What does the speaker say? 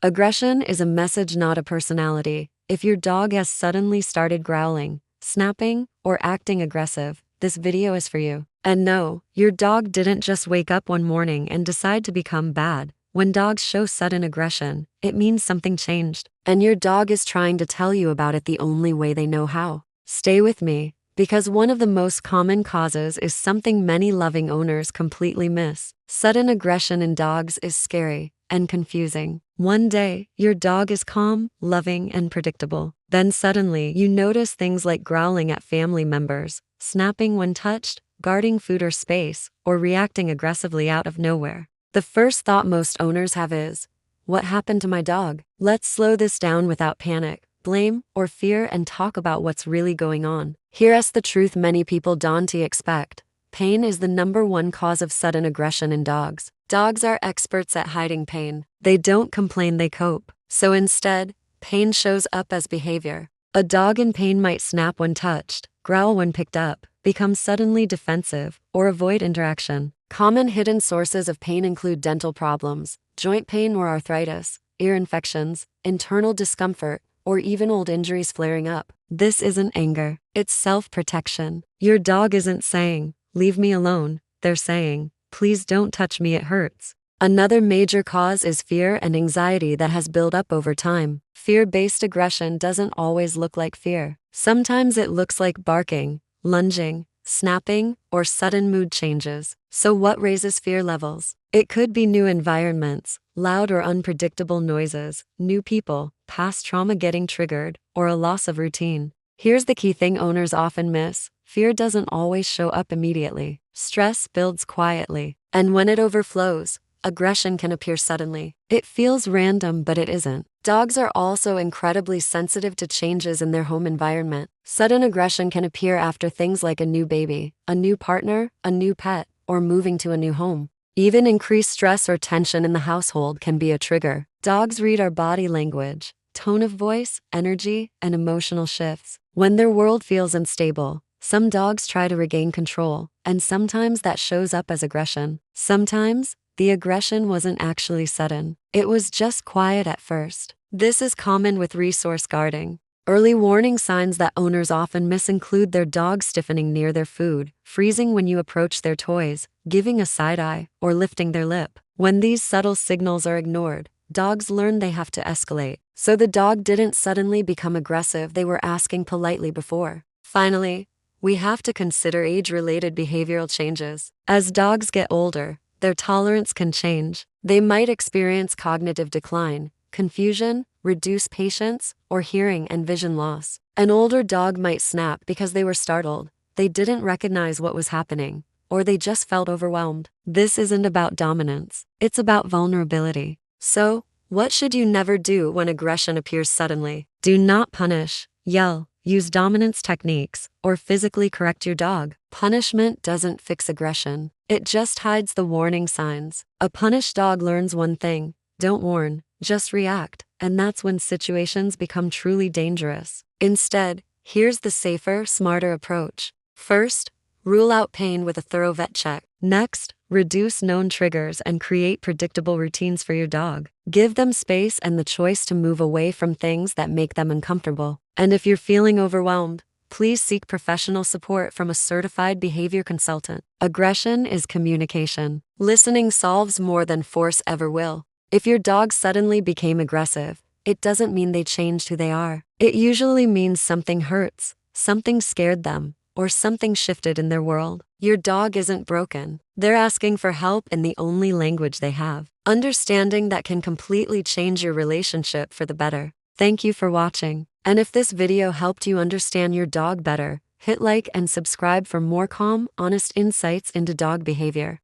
Aggression is a message, not a personality. If your dog has suddenly started growling, snapping, or acting aggressive, this video is for you. And no, your dog didn't just wake up one morning and decide to become bad. When dogs show sudden aggression, it means something changed, and your dog is trying to tell you about it the only way they know how. Stay with me, because one of the most common causes is something many loving owners completely miss. Sudden aggression in dogs is scary and confusing. One day, your dog is calm, loving, and predictable. Then suddenly, you notice things like growling at family members, snapping when touched, guarding food or space, or reacting aggressively out of nowhere. The first thought most owners have is, what happened to my dog? Let's slow this down without panic, blame, or fear and talk about what's really going on. Here's the truth many people don't expect. Pain is the #1 cause of sudden aggression in dogs. Dogs are experts at hiding pain. They don't complain, they cope. So instead, pain shows up as behavior. A dog in pain might snap when touched, growl when picked up, become suddenly defensive, or avoid interaction. Common hidden sources of pain include dental problems, joint pain or arthritis, ear infections, internal discomfort, or even old injuries flaring up. This isn't anger, it's self-protection. Your dog isn't saying, "Leave me alone." They're saying, "Please don't touch me, it hurts." Another major cause is fear and anxiety that has built up over time. Fear-based aggression doesn't always look like fear. Sometimes it looks like barking, lunging, snapping, or sudden mood changes. So what raises fear levels? It could be new environments, loud or unpredictable noises, new people, past trauma getting triggered, or a loss of routine. Here's the key thing owners often miss. Fear doesn't always show up immediately. Stress builds quietly, and when it overflows, aggression can appear suddenly. It feels random, but it isn't. Dogs are also incredibly sensitive to changes in their home environment. Sudden aggression can appear after things like a new baby, a new partner, a new pet, or moving to a new home. Even increased stress or tension in the household can be a trigger. Dogs read our body language, tone of voice, energy, and emotional shifts. When their world feels unstable, some dogs try to regain control, and sometimes that shows up as aggression. Sometimes, the aggression wasn't actually sudden. It was just quiet at first. This is common with resource guarding. Early warning signs that owners often miss include their dog stiffening near their food, freezing when you approach their toys, giving a side eye, or lifting their lip. When these subtle signals are ignored, dogs learn they have to escalate. So the dog didn't suddenly become aggressive, they were asking politely before. Finally, we have to consider age-related behavioral changes. As dogs get older, their tolerance can change. They might experience cognitive decline, confusion, reduced patience, or hearing and vision loss. An older dog might snap because they were startled, they didn't recognize what was happening, or they just felt overwhelmed. This isn't about dominance, it's about vulnerability. So, what should you never do when aggression appears suddenly? Do not punish, yell, use dominance techniques, or physically correct your dog. Punishment doesn't fix aggression. It just hides the warning signs. A punished dog learns one thing: don't warn, just react, and that's when situations become truly dangerous. Instead, here's the safer, smarter approach. First, rule out pain with a thorough vet check. Next, reduce known triggers and create predictable routines for your dog. Give them space and the choice to move away from things that make them uncomfortable. And if you're feeling overwhelmed, please seek professional support from a certified behavior consultant. Aggression is communication. Listening solves more than force ever will. If your dog suddenly became aggressive, it doesn't mean they changed who they are. It usually means something hurts, something scared them, or something shifted in their world. Your dog isn't broken. They're asking for help in the only language they have. Understanding that can completely change your relationship for the better. Thank you for watching. And if this video helped you understand your dog better, hit like and subscribe for more calm, honest insights into dog behavior.